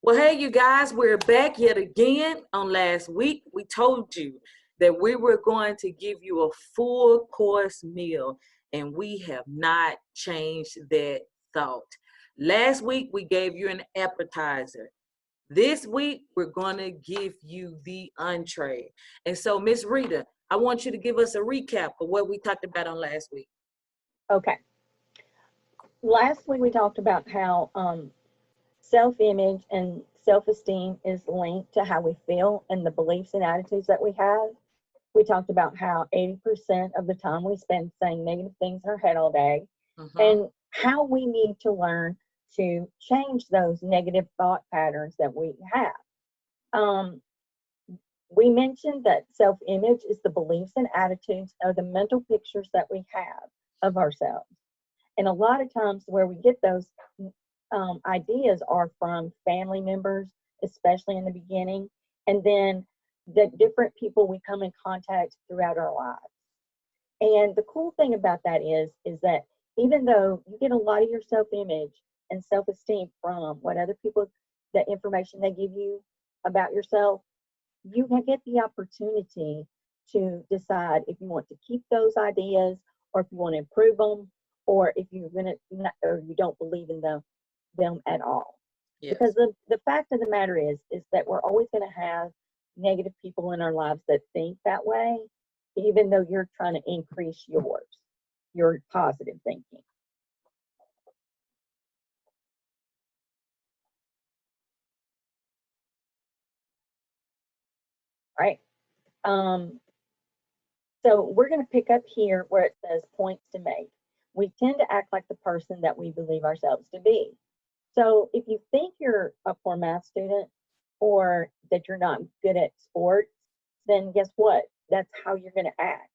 Well, hey, you guys, we're back yet again. On last week, we told you that we were going to give you a full course meal, and we have not changed that thought. Last week, we gave you an appetizer. This week, we're going to give you the entree. And so, Miss Rita, I want you to give us a recap of what we talked about on last week. Okay. Last week we talked about how self-image and self-esteem is linked to how we feel and the beliefs and attitudes that we have. We talked about how 80% of the time we spend saying negative things in our head all day, and how we need to learn to change those negative thought patterns that we have. We mentioned that self-image is the beliefs and attitudes or the mental pictures that we have of ourselves. And a lot of times where we get those ideas are from family members, especially in the beginning, and then the different people we come in contact throughout our lives. And the cool thing about that is that even though you get a lot of your self-image and self-esteem from what other people, the information they give you about yourself, you can get the opportunity to decide if you want to keep those ideas or if you want to improve them, or if you're gonna or you don't believe in them at all. Yes. Because the fact of the matter is that we're always going to have negative people in our lives that think that way, even though you're trying to increase your positive thinking. All right. So we're going to pick up here where it says points to make. We tend to act like the person that we believe ourselves to be. So if you think you're a poor math student or that you're not good at sports, then guess what? That's how you're going to act.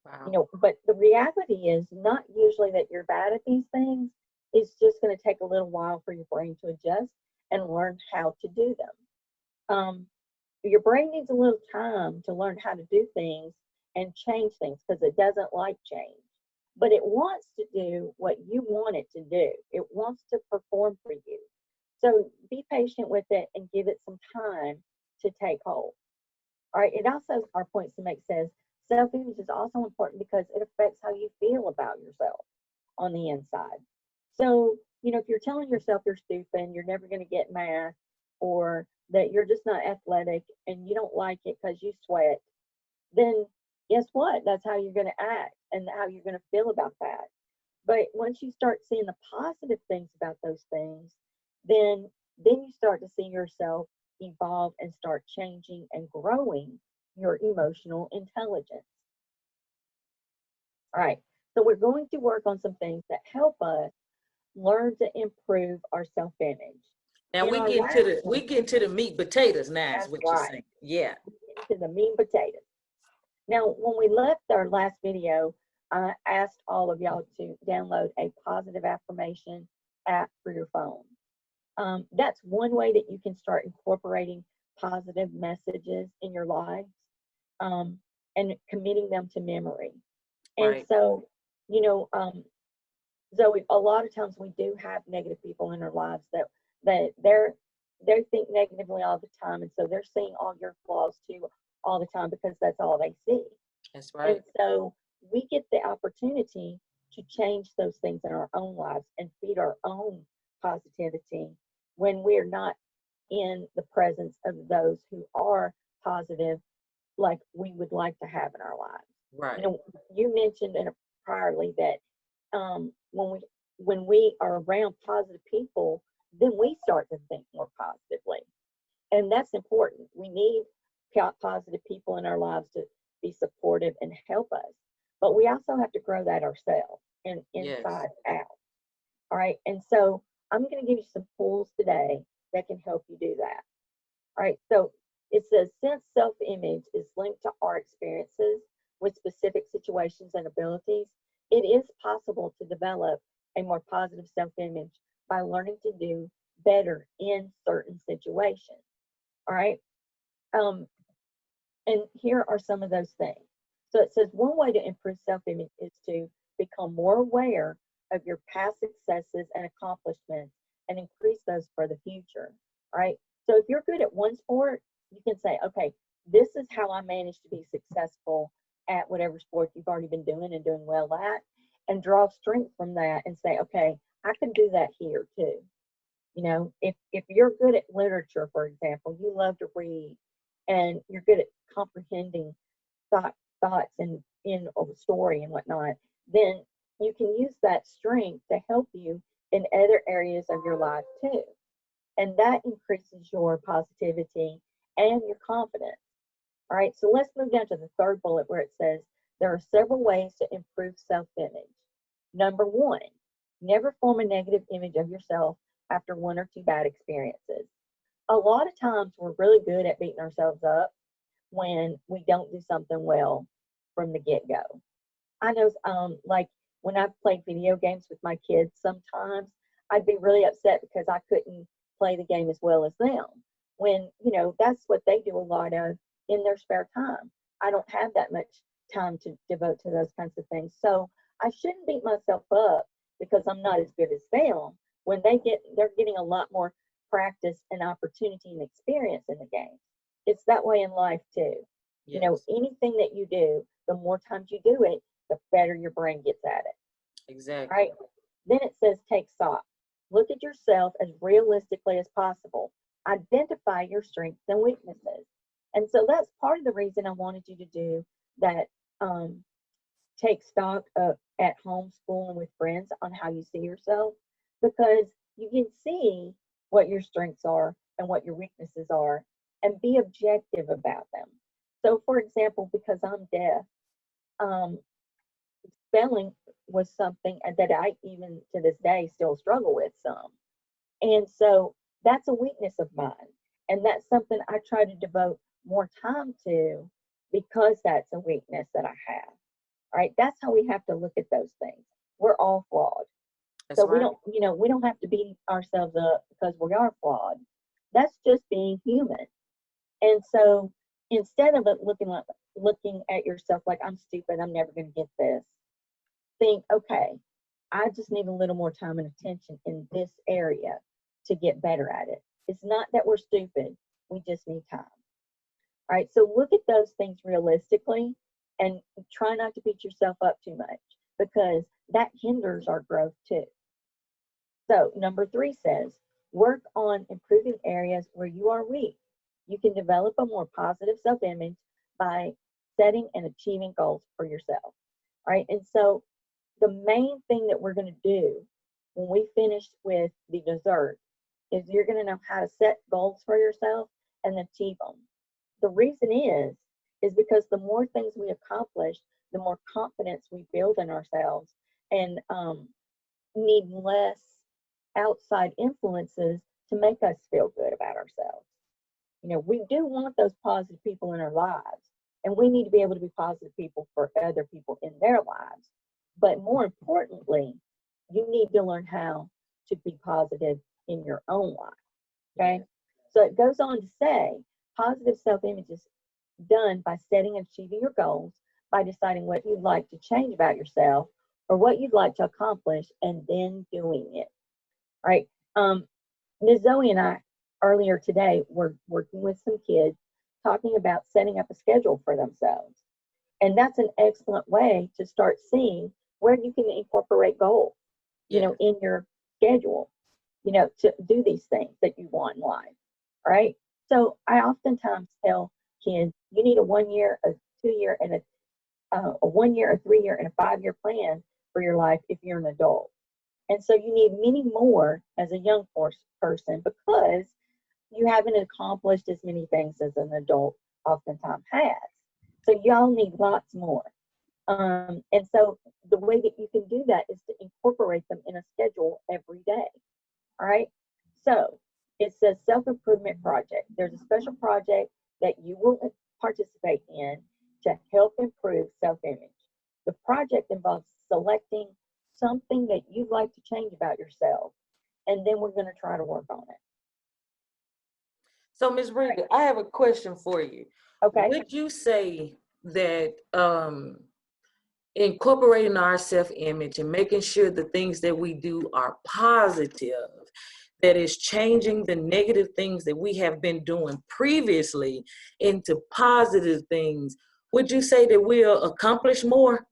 Wow. But the reality is not usually that you're bad at these things. It's just going to take a little while for your brain to adjust and learn how to do them. Your brain needs a little time to learn how to do things and change things because it doesn't like change. But it wants to do what you want it to do. It wants to perform for you. So be patient with it and give it some time to take hold. All right, it also, our points to make says, self-image is also important because it affects how you feel about yourself on the inside. So, if you're telling yourself you're stupid, you're never going to get math, or that you're just not athletic and you don't like it because you sweat, then guess what? That's how you're going to act and how you're going to feel about that. But once you start seeing the positive things about those things, then you start to see yourself evolve and start changing and growing your emotional intelligence. All right. So we're going to work on some things that help us learn to improve our self-image. Now we get to the meat potatoes now, is That's what you're right. saying. Yeah. To the meat and potatoes. Now, when we left our last video, I asked all of y'all to download a positive affirmation app for your phone. That's one way that you can start incorporating positive messages in your lives, and committing them to memory. And Right. so, you know, Zoe, a lot of times we do have negative people in our lives that they think negatively all the time, and so they're seeing all your flaws too all the time because that's all they see. That's And right. so we get the opportunity to change those things in our own lives and feed our own positivity when we're not in the presence of those who are positive like we would like to have in our lives. Right. You mentioned in a priorly that when we are around positive people, then we start to think more positively, and that's important. We need positive people in our lives to be supportive and help us, but we also have to grow that ourselves and Yes. inside out. All right, and so I'm going to give you some tools today that can help you do that. All right, so it says, since self-image is linked to our experiences with specific situations and abilities, it is possible to develop a more positive self-image by learning to do better in certain situations. All right, and here are some of those things. So it says one way to improve self-image is to become more aware of your past successes and accomplishments and increase those for the future. All right. So if you're good at one sport, you can say, okay, this is how I managed to be successful at whatever sport you've already been doing and doing well at, and draw strength from that and say, okay, I can do that here too. If you're good at literature, for example, you love to read and you're good at comprehending thoughts and in of a story and whatnot, then you can use that strength to help you in other areas of your life too. And that increases your positivity and your confidence. All right, so let's move down to the third bullet where it says there are several ways to improve self image. Number one, never form a negative image of yourself after one or two bad experiences. A lot of times we're really good at beating ourselves up when we don't do something well from the get go. I know, like when I've played video games with my kids, sometimes I'd be really upset because I couldn't play the game as well as them. When, that's what they do a lot of in their spare time. I don't have that much time to devote to those kinds of things. So I shouldn't beat myself up because I'm not as good as them when they're getting a lot more practice and opportunity and experience in the game. It's that way in life too. Yes. Anything that you do, the more times you do it, the better your brain gets at it. Exactly. Right? Then it says take stock. Look at yourself as realistically as possible. Identify your strengths and weaknesses. And so that's part of the reason I wanted you to do that. Take stock of at home, school, and with friends on how you see yourself, because you can see what your strengths are and what your weaknesses are and be objective about them. So, for example, because I'm deaf, um, spelling was something that I even to this day still struggle with some. And so that's a weakness of mine. And that's something I try to devote more time to because that's a weakness that I have. All right, that's how we have to look at those things. We're all flawed. That's So we right. don't, we don't have to beat ourselves up because we are flawed. That's just being human. And so instead of it looking at yourself like I'm stupid, I'm never going to get this, think, okay, I just need a little more time and attention in this area to get better at it. It's not that we're stupid, we just need time. All right, so look at those things realistically and try not to beat yourself up too much because that hinders our growth too. So, number three says work on improving areas where you are weak. You can develop a more positive self image by setting and achieving goals for yourself. All right, and so the main thing that we're going to do when we finish with the dessert is you're going to know how to set goals for yourself and achieve them. The reason is because the more things we accomplish, the more confidence we build in ourselves and need less outside influences to make us feel good about ourselves. We do want those positive people in our lives, and we need to be able to be positive people for other people in their lives. But more importantly, you need to learn how to be positive in your own life. Okay. Yeah. So it goes on to say positive self image is done by setting and achieving your goals, by deciding what you'd like to change about yourself or what you'd like to accomplish, and then doing it. All right. Ms. Zoe and I earlier today were working with some kids talking about setting up a schedule for themselves. And that's an excellent way to start seeing where you can incorporate goals, Yeah. in your schedule, to do these things that you want in life. Right. So I oftentimes tell kids, you need a 1 year, a 2 year, and a 1 year, a 3 year, and a 5 year plan for your life if you're an adult. And so you need many more as a young person because you haven't accomplished as many things as an adult oftentimes has. So y'all need lots more. And so the way that you can do that is to incorporate them in a schedule every day. All right. So it says self improvement project. There's a special project that you will participate in to help improve self image. The project involves selecting something that you'd like to change about yourself, and then we're going to try to work on it. So, Ms. Rita, I have a question for you. Okay. Would you say that incorporating our self-image and making sure the things that we do are positive, that is changing the negative things that we have been doing previously into positive things, would you say that we'll accomplish more?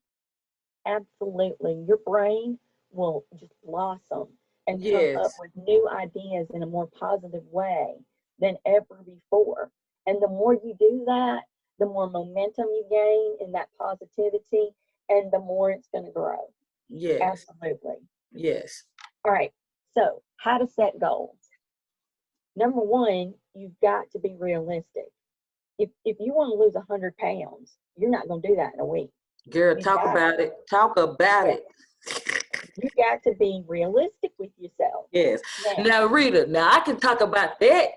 Absolutely. Your brain will just blossom and come up Yes, with new ideas in a more positive way than ever before. And the more you do that, the more momentum you gain in that positivity, and the more it's going to grow. yes, Absolutely. yes, All right. So, how to set goals. Number one, you've got to be realistic. If you want to lose 100 pounds, you're not going to do that in a week. girl, You've talk got about it, talk about yeah, it. you got to be realistic with yourself. Yes. Now, Now, Rita, now I can talk about that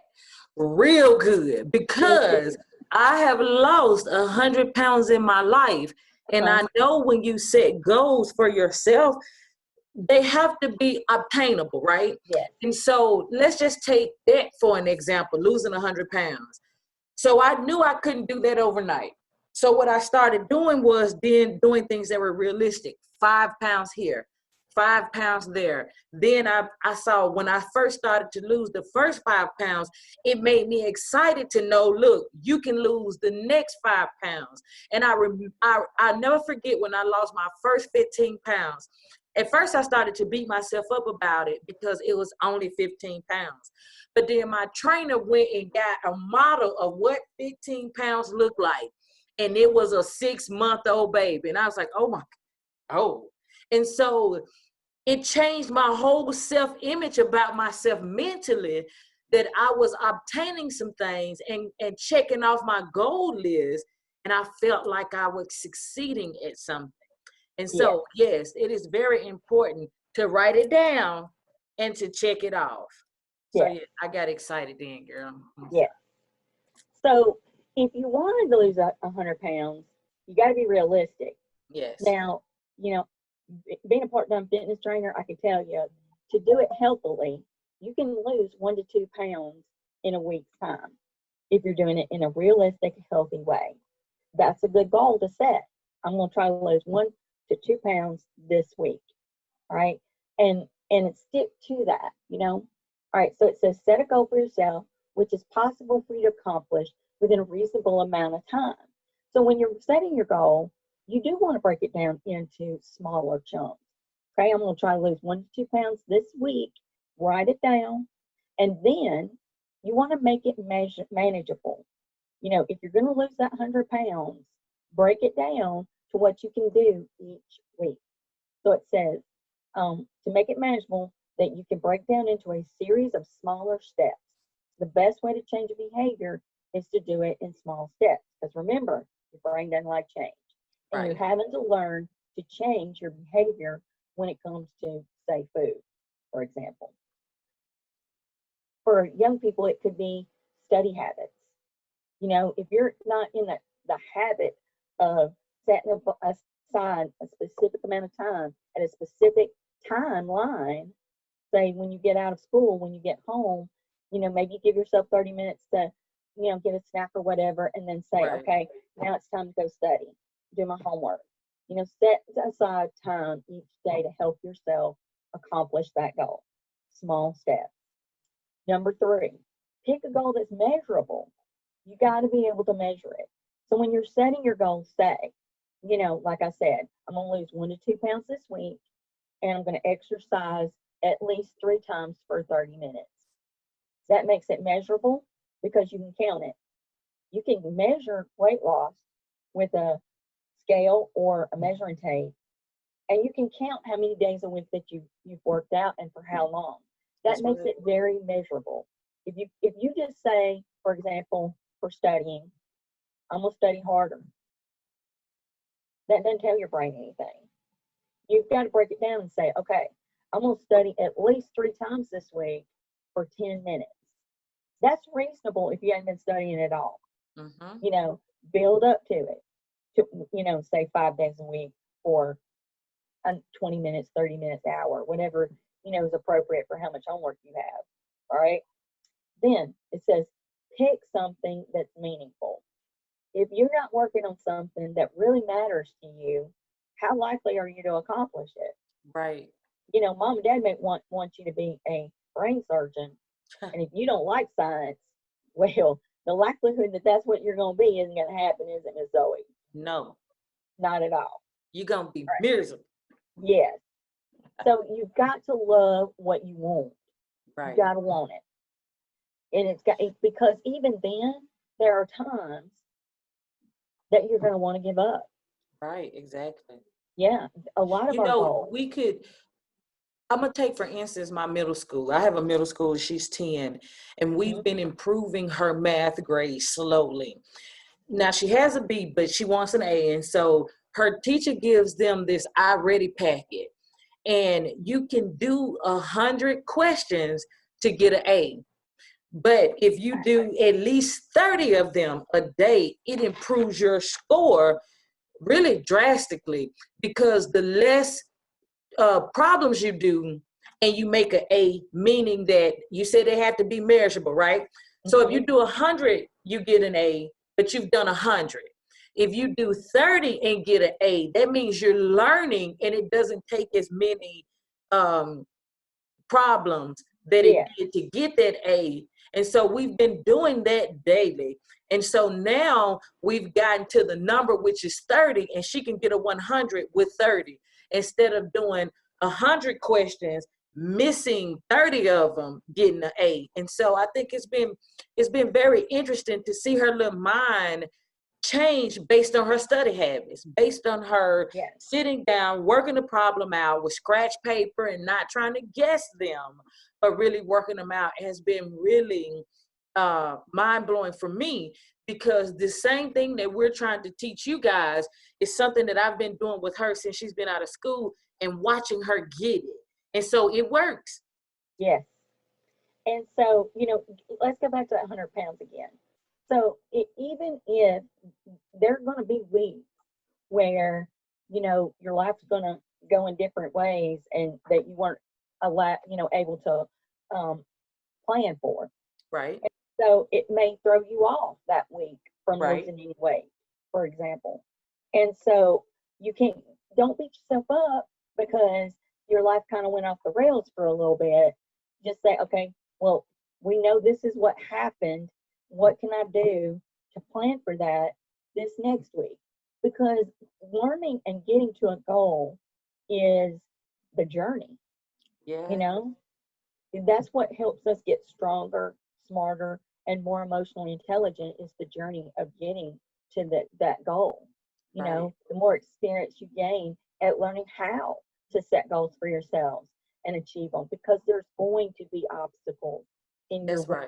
real good me because too. I have lost 100 pounds in my life. And Uh-huh. I know when you set goals for yourself, they have to be obtainable, right? Yes. And so let's just take that for an example, losing 100 pounds. So I knew I couldn't do that overnight. So what I started doing was then doing things that were realistic. 5 pounds here, 5 pounds there. Then I saw when I first started to lose the first 5 pounds, it made me excited to know, look, you can lose the next 5 pounds. And I never forget when I lost my first 15 pounds. At first I started to beat myself up about it because it was only 15 pounds. But then my trainer went and got a model of what 15 pounds looked like. And it was a 6-month-old baby. And I was like, oh my, oh. And so it changed my whole self-image about myself mentally, that I was obtaining some things and checking off my goal list. And I felt like I was succeeding at something. And Yes. so, yes, it is very important to write it down and to check it off. So, Yes. yeah, I got excited then, girl. Yes. So, if you wanted to lose 100 pounds, you got to be realistic. Yes, Now, you know, being a part-time fitness trainer, I can tell you to do it healthily, you can lose 1 to 2 pounds in a week's time if you're doing it in a realistic, healthy way. That's a good goal to set. I'm going to try to lose 1 to 2 pounds this week. All right. And stick to that, you know. All right. So it says set a goal for yourself, which is possible for you to accomplish within a reasonable amount of time. So when you're setting your goal, you do want to break it down into smaller chunks. Okay, I'm going to try to lose 1 to 2 pounds this week. Write it down. And then you want to make it manageable. You know, if you're going to lose that 100 pounds, break it down to what you can do each week. So it says to make it manageable, that you can break down into a series of smaller steps. The best way to change a behavior is to do it in small steps. Because remember, your brain doesn't like change. And you're right, having to learn to change your behavior when it comes to, say, food, for example. For young people, it could be study habits. You know, if you're not in the habit of setting aside a specific amount of time at a specific timeline, say when you get out of school, when you get home, you know, maybe give yourself 30 minutes to, you know, get a snack or whatever, and then say, right. okay, now it's time to go study, do my homework. You know, set aside time each day to help yourself accomplish that goal. Small steps. Number three, pick a goal that's measurable. You got to be able to measure it. So when you're setting your goals, say, you know, like I said, I'm going to lose 1 to 2 pounds this week, and I'm going to exercise at least 3 times for 30 minutes. That makes it measurable because you can count it. You can measure weight loss with a scale or a measuring tape, and you can count how many days a week that you've worked out and for how long. That That's makes right. it very measurable. If you just say, for example, for studying, I'm gonna study harder, that doesn't tell your brain anything. You've got to break it down and say, okay, I'm gonna study at least 3 times this week for 10 minutes. That's reasonable if you haven't been studying at all. Mm-hmm. You know, build up to it. To, you know, say 5 days a week for 20 minutes, 30 minutes, hour, whatever, you know, is appropriate for how much homework you have. All right. Then it says pick something that's meaningful. If you're not working on something that really matters to you, how likely are you to accomplish it? Right, You know, mom and dad may want you to be a brain surgeon. And if you don't like science, well, the likelihood that that's what you're going to be isn't going to happen, is it, Miss Zoe? No. Not at all. You're going to be Right. miserable. Yes. So you've got to love what you want. Right. You got to want it. And because even then, there are times that you're going to want to give up. Right, exactly. Yeah, a lot of our goals. I'm going to take, for instance, my middle school. I have a middle school, she's 10, and we've been improving her math grade slowly. Now, she has a B, but she wants an A, and so her teacher gives them this I Ready packet, and you can do 100 questions to get an A. But if you do at least 30 of them a day, it improves your score really drastically, because the less problems you do and you make an A, meaning that you said they have to be measurable, right? So if you do 100, you get an A, but you've done 100. If you do 30 and get an A, that means you're learning, and it doesn't take as many problems that it did to get that A. And so we've been doing that daily. And so now we've gotten to the number, which is 30, and she can get a 100 with 30 instead of doing 100 questions, missing 30 of them, getting an A. And so I think it's been very interesting to see her little mind change based on her study habits, based on her sitting down, working the problem out with scratch paper and not trying to guess them, but really working them out, has been really mind-blowing for me, because the same thing that we're trying to teach you guys is something that I've been doing with her since she's been out of school, and watching her get it. And so it works. Yes. And so, let's go back to 100 pounds again. So even if there are going to be weeks where, your life's going to go in different ways and that you weren't able to plan for. Right. And so it may throw you off that week from losing any weight, for example. And so don't beat yourself up because your life kind of went off the rails for a little bit. Just say, okay, well, we know this is what happened. What can I do to plan for that this next week? Because learning and getting to a goal is the journey. Yeah. That's what helps us get stronger, smarter, and more emotionally intelligent, is the journey of getting to that goal. The more experience you gain at learning how to set goals for yourselves and achieve them, because there's going to be obstacles in your way.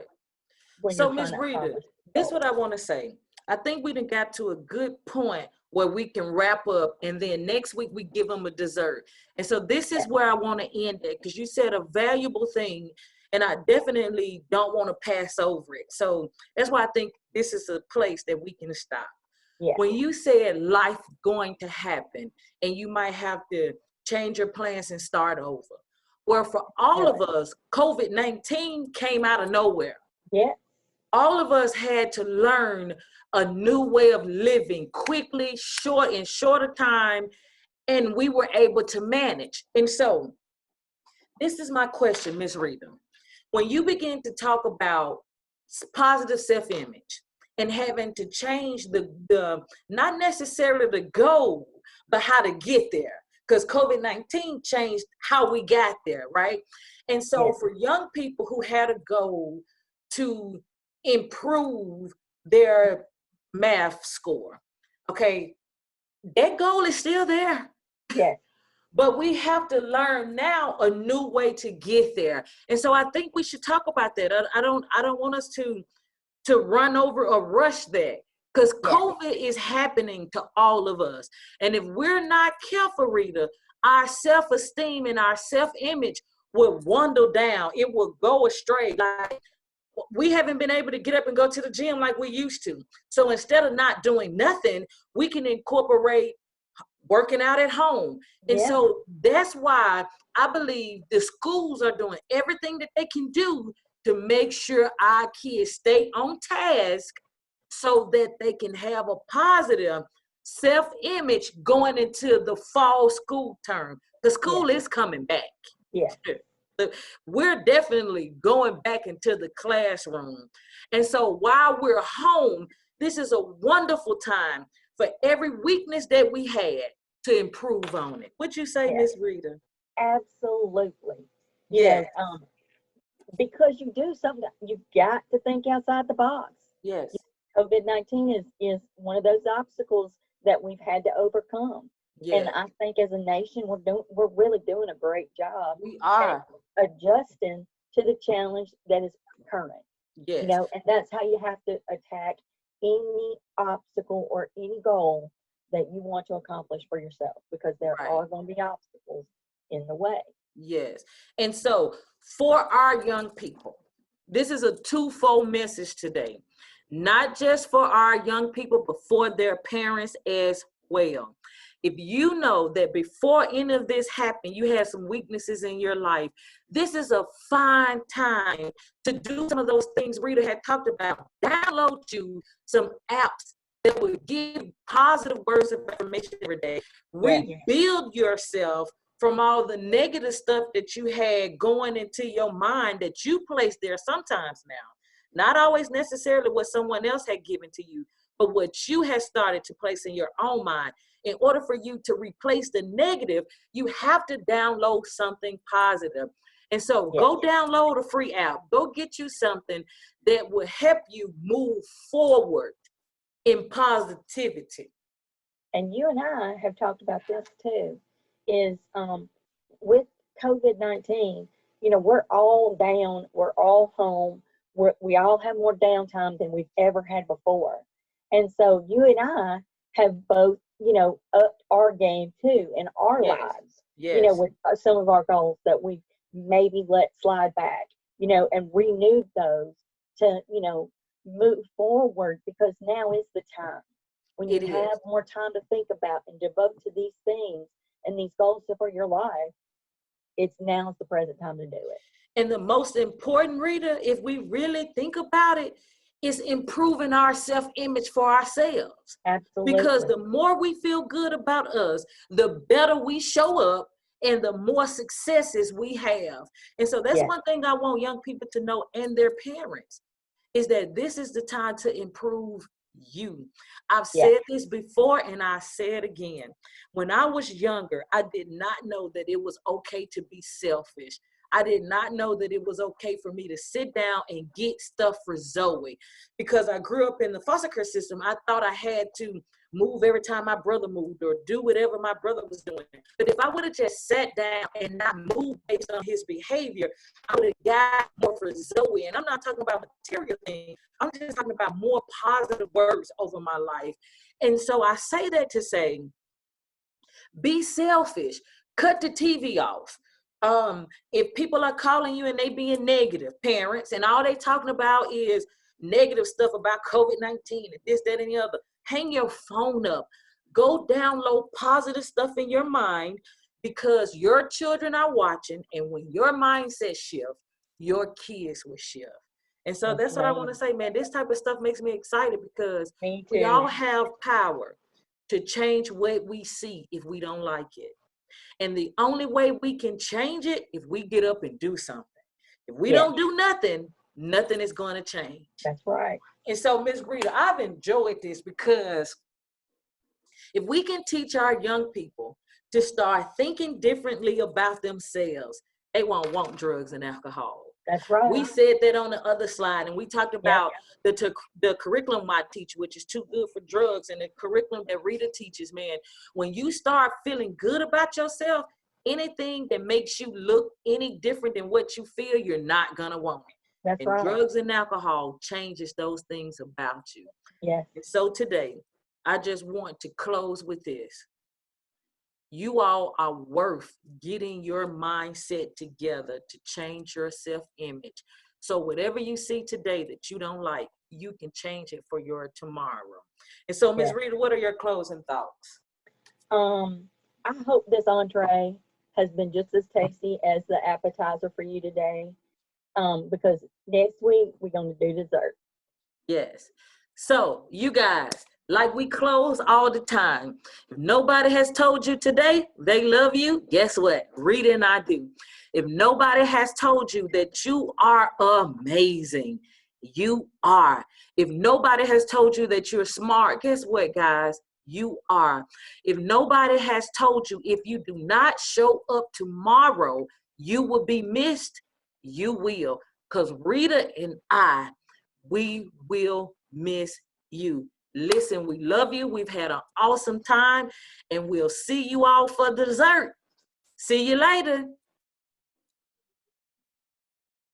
So, Ms. Rita, this is what I want to say. I think we done got to a good point where we can wrap up, and then next week we give them a dessert. And so this is where I want to end it, because you said a valuable thing, and I definitely don't want to pass over it. So that's why I think this is a place that we can stop. Yeah. When you said life going to happen, and you might have to change your plans and start over. Well, for all of us, COVID-19 came out of nowhere. Yeah. All of us had to learn a new way of living quickly, in shorter time, and we were able to manage. And so this is my question, Ms. Rita. When you begin to talk about positive self-image and having to change the not necessarily the goal, but how to get there, because COVID-19 changed how we got there, right? And so for young people who had a goal to improve their math score, okay, that goal is still there. Yes. But we have to learn now a new way to get there. And so I think we should talk about that. I don't want us to run over or rush that, because COVID is happening to all of us. And if we're not careful, Rita, our self-esteem and our self-image will dwindle down. It will go astray. Like, we haven't been able to get up and go to the gym like we used to. So instead of not doing nothing, we can incorporate working out at home. And so that's why I believe the schools are doing everything that they can do to make sure our kids stay on task, so that they can have a positive self-image going into the fall school term. The school is coming back. Yeah. We're definitely going back into the classroom. And so while we're home, this is a wonderful time for every weakness that we had to improve on it. What you say, Yes, Miss Rita? absolutely. You Yes, know, because you do something, you've got to think outside the box. yes, COVID-19 is one of those obstacles that we've had to overcome. And yes. I think as a nation, we're really doing a great job We at are. adjusting to the challenge that is current. Yes, And that's how you have to attack any obstacle or any goal that you want to accomplish for yourself, because there right. are going to be obstacles in the way. Yes. And so for our young people, this is a twofold message today. Not just for our young people, but for their parents as well. If you know that before any of this happened, you had some weaknesses in your life, this is a fine time to do some of those things Rita had talked about. Download you some apps that will give positive words of affirmation every day. Yeah. Rebuild yourself from all the negative stuff that you had going into your mind that you placed there sometimes now. Not always necessarily what someone else had given to you, but what you had started to place in your own mind. In order for you to replace the negative, you have to download something positive. And so Yes. go download a free app. Go get you something that will help you move forward in positivity. And you and I have talked about this too, is with COVID-19, we're all down, we're all home, we all have more downtime than we've ever had before. And so you and I have both, upped our game too in our Yes. lives, Yes. with some of our goals that we maybe let slide back, and renewed those to, move forward, because now is the time when you It is. have more time to think about and devote to these things and these goals for your life. It's now's the present time to do it. And the most important, Rita, if we really think about it, is improving our self-image for ourselves. Because Absolutely. the more we feel good about us, the better we show up and the more successes we have. And so that's Yes. one thing I want young people to know, and their parents, is that this is the time to improve you. I've Yeah. said this before and I say it again. When I was younger, I did not know that it was okay to be selfish. I did not know that it was okay for me to sit down and get stuff for Zowee, because I grew up in the foster care system. I thought I had to move every time my brother moved or do whatever my brother was doing. But if I would have just sat down and not moved based on his behavior, I would have got more for Zowee. And I'm not talking about material things. I'm just talking about more positive words over my life. And so I say that to say, be selfish. Cut the TV off. If people are calling you and they being negative, parents, and all they talking about is negative stuff about COVID-19 and this, that, and the other, hang your phone up. Go download positive stuff in your mind, because your children are watching, and when your mindset shift, your kids will shift. And so Yes, that's what I want ma'am. to say, man. This type of stuff makes me excited, because Me we too. all have power to change what we see if we don't like it. And the only way we can change it, if we get up and do something. If we Yes, don't do nothing, nothing is going to change. that's right. And so, Ms. Rita, I've enjoyed this, because if we can teach our young people to start thinking differently about themselves, they won't want drugs and alcohol. That's right. We said that on the other slide, and we talked Yep. about the curriculum I teach, which is too good for drugs, and the curriculum that Rita teaches, man. When you start feeling good about yourself, anything that makes you look any different than what you feel, you're not gonna want it. That's And right. drugs and alcohol changes those things about you. Yes. And so today, I just want to close with this. You all are worth getting your mindset together to change your self-image. So whatever you see today that you don't like, you can change it for your tomorrow. And so, Ms. Yes. Rita, what are your closing thoughts? I hope this entree has been just as tasty as the appetizer for you today. Because next week we're going to do dessert. Yes. So, you guys, Like we close all the time. If nobody has told you today they love you, guess what? Rita and I do. If nobody has told you that you are amazing, you are. If nobody has told you that you're smart, guess what, guys? You are. If nobody has told you if you do not show up tomorrow, you will be missed, you will. Because Rita and I, we will miss you. Listen, we love you. We've had an awesome time, and we'll see you all for dessert. See you later.